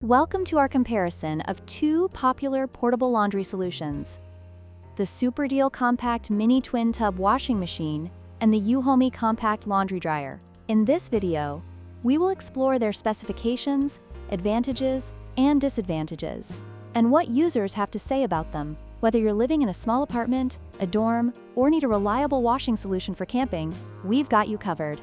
Welcome to our comparison of two popular portable laundry solutions, the Super Deal Compact Mini Twin Tub Washing Machine and the Euhomy Compact Laundry Dryer. In this video, we will explore their specifications, advantages, and disadvantages, and what users have to say about them. Whether you're living in a small apartment, a dorm, or need a reliable washing solution for camping, we've got you covered.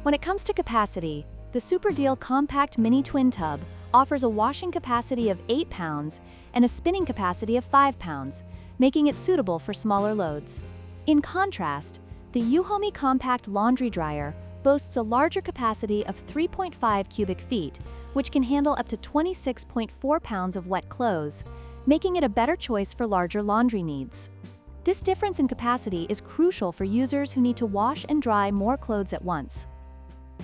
When it comes to capacity, the Super Deal Compact Mini Twin Tub offers a washing capacity of 8 pounds and a spinning capacity of 5 pounds, making it suitable for smaller loads. In contrast, the Euhomy Compact Laundry Dryer boasts a larger capacity of 3.5 cubic feet, which can handle up to 26.4 pounds of wet clothes, making it a better choice for larger laundry needs. This difference in capacity is crucial for users who need to wash and dry more clothes at once.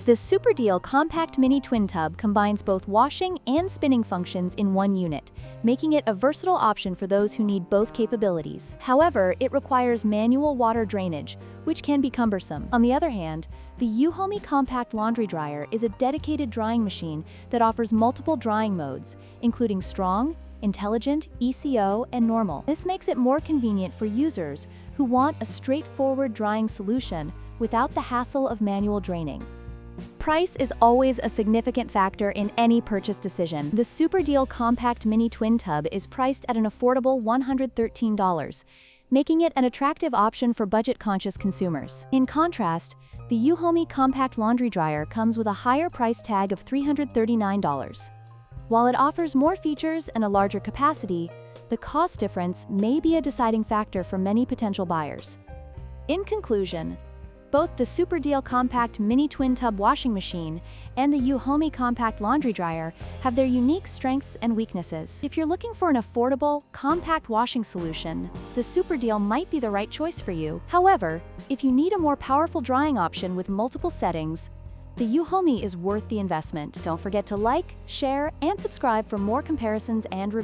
The Super Deal Compact Mini Twin Tub combines both washing and spinning functions in one unit, making it a versatile option for those who need both capabilities. However, it requires manual water drainage, which can be cumbersome. On the other hand, the Euhomy Compact Laundry Dryer is a dedicated drying machine that offers multiple drying modes, including strong, intelligent, ECO, and normal. This makes it more convenient for users who want a straightforward drying solution without the hassle of manual draining. Price is always a significant factor in any purchase decision. The Super Deal Compact Mini Twin Tub is priced at an affordable $113, making it an attractive option for budget-conscious consumers. In contrast, the Euhomy Compact Laundry Dryer comes with a higher price tag of $339. While it offers more features and a larger capacity, the cost difference may be a deciding factor for many potential buyers. In conclusion, both the Super Deal Compact Mini Twin Tub Washing Machine and the Euhomy Compact Laundry Dryer have their unique strengths and weaknesses. If you're looking for an affordable, compact washing solution, the Super Deal might be the right choice for you. However, if you need a more powerful drying option with multiple settings, the Euhomy is worth the investment. Don't forget to like, share, and subscribe for more comparisons and reviews.